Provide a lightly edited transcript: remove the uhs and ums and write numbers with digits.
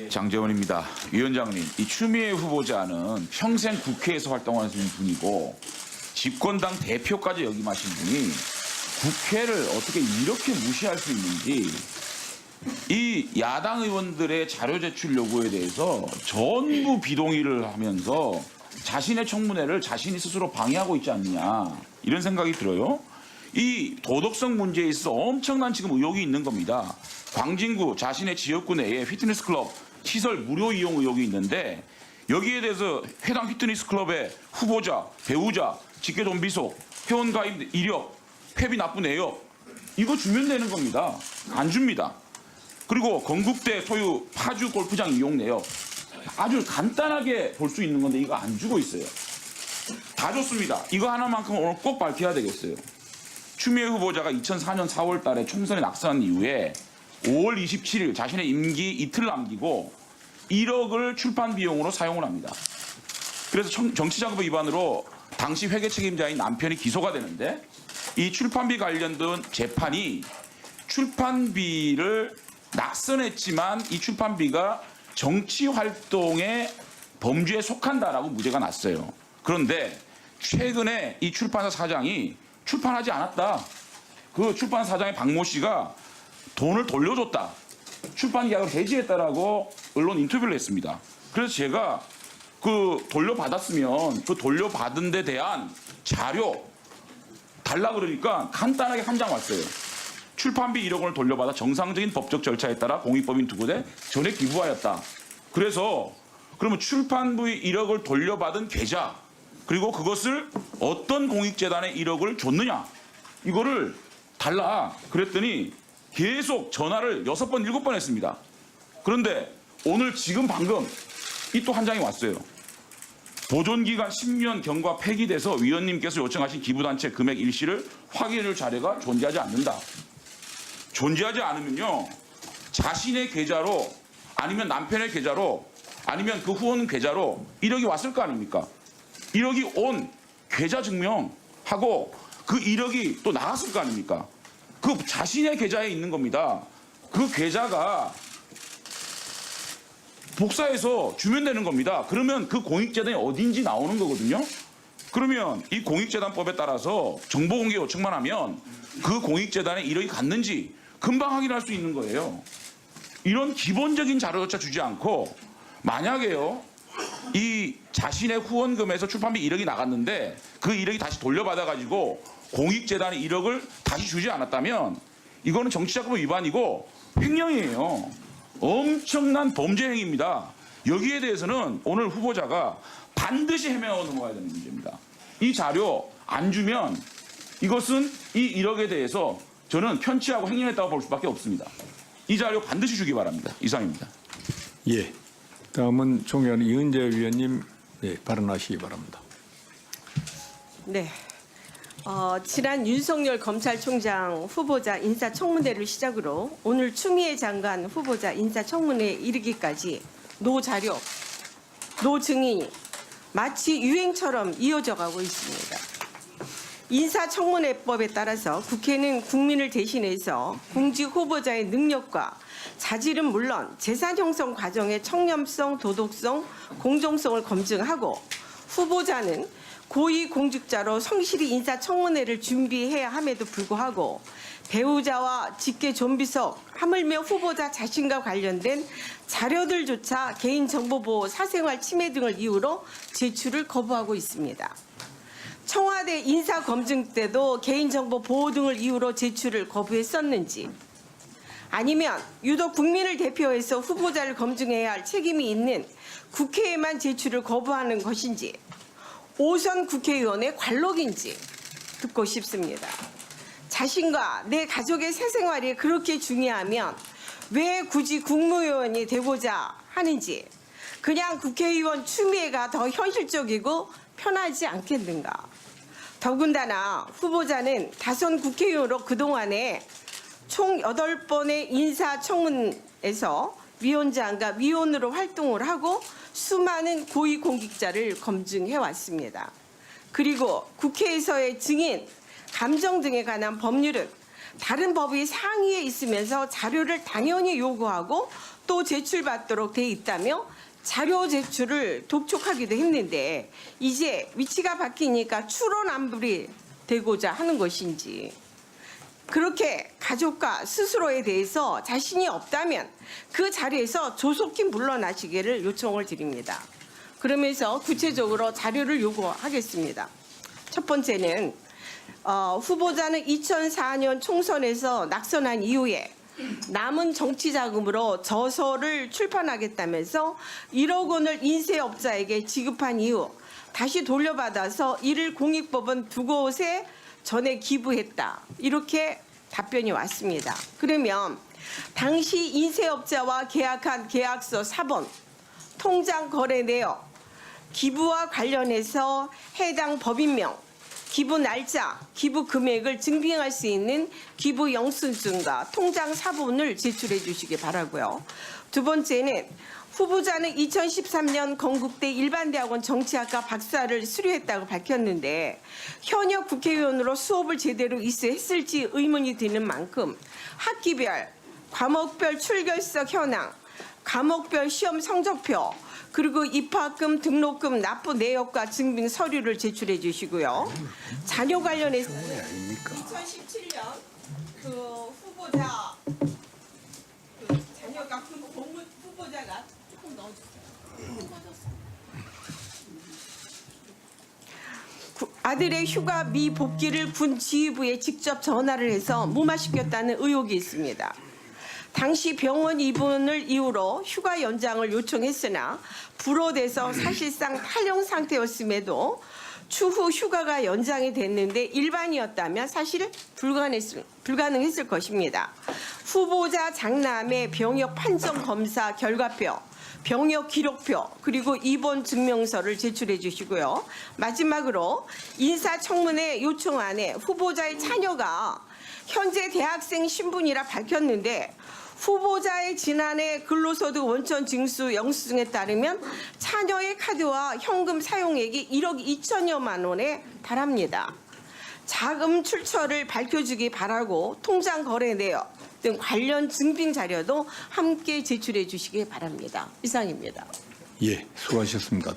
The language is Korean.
장재원입니다. 위원장님, 이 추미애 후보자는 평생 국회에서 활동하시는 분이고 집권당 대표까지 역임하신 분이 국회를 어떻게 이렇게 무시할 수 있는지, 이 야당 의원들의 자료 제출 요구에 대해서 전부 비동의를 하면서 자신의 청문회를 자신이 스스로 방해하고 있지 않느냐, 이런 생각이 들어요. 이 도덕성 문제에 있어서 엄청난 지금 의혹이 있는 겁니다. 광진구 자신의 지역구 내에 피트니스 클럽 시설 무료 이용 의혹이 있는데, 여기에 대해서 해당 피트니스 클럽의 후보자, 배우자, 직계 좀비속, 회원 가입 이력, 회비 납부 내역, 이거 주면 되는 겁니다. 안 줍니다. 그리고 건국대 소유 파주 골프장 이용 내역, 아주 간단하게 볼 수 있는 건데 이거 안 주고 있어요. 다 줬습니다. 이거 하나만큼 오늘 꼭 밝혀야 되겠어요. 추미애 후보자가 2004년 4월 달에 총선에 낙선한 이후에 5월 27일 자신의 임기 이틀 남기고 1억을 출판 비용으로 사용을 합니다. 그래서 정치자금 위반으로 당시 회계 책임자인 남편이 기소가 되는데, 이 출판비 관련된 재판이 출판비를 낙선했지만 이 출판비가 정치활동의 범주에 속한다라고 무죄가 났어요. 그런데 최근에 이 출판사 사장이 출판하지 않았다, 그 출판사 사장의 박모 씨가 돈을 돌려줬다, 출판 계약을 해지했다라고 언론 인터뷰를 했습니다. 그래서 제가 그 돌려받았으면 그 돌려받은 데 대한 자료 달라 그러니까 간단하게 한 장 왔어요. 출판비 1억 원을 돌려받아 정상적인 법적 절차에 따라 공익법인 두 곳에 전액 기부하였다. 그래서 그러면 출판비 1억을 돌려받은 계좌, 그리고 그것을 어떤 공익재단에 1억을 줬느냐, 이거를 달라 그랬더니 계속 전화를 6번, 7번 했습니다. 그런데 오늘 지금 방금 이 또 한 장이 왔어요. 보존기간 10년 경과 폐기돼서 위원님께서 요청하신 기부단체 금액 일시를 확인해줄 자료가 존재하지 않는다. 존재하지 않으면요, 자신의 계좌로 아니면 남편의 계좌로 아니면 그 후원 계좌로 1억이 왔을 거 아닙니까? 1억이 온 계좌 증명하고 그 1억이 또 나갔을 거 아닙니까? 그 자신의 계좌에 있는 겁니다. 그 계좌가 복사해서 주면 되는 겁니다. 그러면 그 공익재단이 어딘지 나오는 거거든요. 그러면 이 공익재단법에 따라서 정보공개 요청만 하면 그 공익재단에 1억이 갔는지 금방 확인할 수 있는 거예요. 이런 기본적인 자료조차 주지 않고, 만약에요, 이 자신의 후원금에서 출판비 1억이 나갔는데 그 1억이 다시 돌려받아가지고 공익재단에 1억을 다시 주지 않았다면 이거는 정치자금 위반이고 횡령이에요. 엄청난 범죄 행위입니다. 여기에 대해서는 오늘 후보자가 반드시 해명하고 넘어가야 되는 문제입니다. 이 자료 안 주면 이것은 이 1억에 대해서 저는 편취하고 횡령했다고 볼 수밖에 없습니다. 이 자료 반드시 주기 바랍니다. 이상입니다. 예. 다음은 존경하는 이은재 위원님, 네, 발언하시기 바랍니다. 네. 지난 윤석열 검찰총장 후보자 인사청문회를 시작으로 오늘 추미애 장관 후보자 인사청문회에 이르기까지 노 자료, 노 증인이 마치 유행처럼 이어져 가고 있습니다. 인사청문회법에 따라서 국회는 국민을 대신해서 공직 후보자의 능력과 자질은 물론 재산 형성 과정의 청렴성, 도덕성, 공정성을 검증하고, 후보자는 고위공직자로 성실히 인사청문회를 준비해야 함에도 불구하고 배우자와 직계 좀비석, 하물며 후보자 자신과 관련된 자료들조차 개인정보보호, 사생활 침해 등을 이유로 제출을 거부하고 있습니다. 청와대 인사검증 때도 개인정보 보호 등을 이유로 제출을 거부했었는지, 아니면 유독 국민을 대표해서 후보자를 검증해야 할 책임이 있는 국회에만 제출을 거부하는 것인지, 5선 국회의원의 관록인지 듣고 싶습니다. 자신과 내 가족의 사생활이 그렇게 중요하면 왜 굳이 국무위원이 되고자 하는지, 그냥 국회의원 추미애가 더 현실적이고 편하지 않겠는가. 더군다나 후보자는 다선 국회의원으로 그동안에 총 8번의 인사청문에서 위원장과 위원으로 활동을 하고 수많은 고위공직자를 검증해왔습니다. 그리고 국회에서의 증인, 감정 등에 관한 법률은 다른 법이 상위에 있으면서 자료를 당연히 요구하고 또 제출받도록 돼 있다며 자료 제출을 독촉하기도 했는데 이제 위치가 바뀌니까 추론안불이 되고자 하는 것인지, 그렇게 가족과 스스로에 대해서 자신이 없다면 그 자리에서 조속히 물러나시기를 요청을 드립니다. 그러면서 구체적으로 자료를 요구하겠습니다. 첫 번째는 후보자는 2004년 총선에서 낙선한 이후에 남은 정치 자금으로 저서를 출판하겠다면서 1억 원을 인쇄업자에게 지급한 이후 다시 돌려받아서 이를 공익법원 두 곳에 전에 기부했다. 이렇게 답변이 왔습니다. 그러면 당시 인쇄업자와 계약한 계약서 사본, 통장 거래 내역, 기부와 관련해서 해당 법인명, 기부 날짜, 기부 금액을 증빙할 수 있는 기부 영수증과 통장 사본을 제출해 주시기 바라고요. 두 번째는 후보자는 2013년 건국대 일반대학원 정치학과 박사를 수료했다고 밝혔는데 현역 국회의원으로 수업을 제대로 이수했을지 의문이 드는 만큼 학기별, 과목별 출결석 현황, 과목별 시험 성적표, 그리고 입학금, 등록금 납부 내역과 증빙 서류를 제출해 주시고요. 자녀 관련해서는 2017년 그 후보자 자녀가 공무 후보자가 조금 넣어주세요. 아들의 휴가 미복귀를 군 지휘부에 직접 전화를 해서 무마시켰다는 의혹이 있습니다. 당시 병원 입원을 이유로 휴가 연장을 요청했으나 불허돼서 사실상 탈영 상태였음에도 추후 휴가가 연장이 됐는데 일반이었다면 사실 불가능했을 것입니다. 후보자 장남의 병역 판정 검사 결과표, 병역 기록표, 그리고 입원 증명서를 제출해 주시고요. 마지막으로 인사청문회 요청안에 후보자의 자녀가 현재 대학생 신분이라 밝혔는데 후보자의 지난해 근로소득 원천 징수 영수증에 따르면 자녀의 카드와 현금 사용액이 1억 2천여만 원에 달합니다. 자금 출처를 밝혀주기 바라고 통장 거래 내역 등 관련 증빙 자료도 함께 제출해 주시기 바랍니다. 이상입니다. 예, 수고하셨습니다.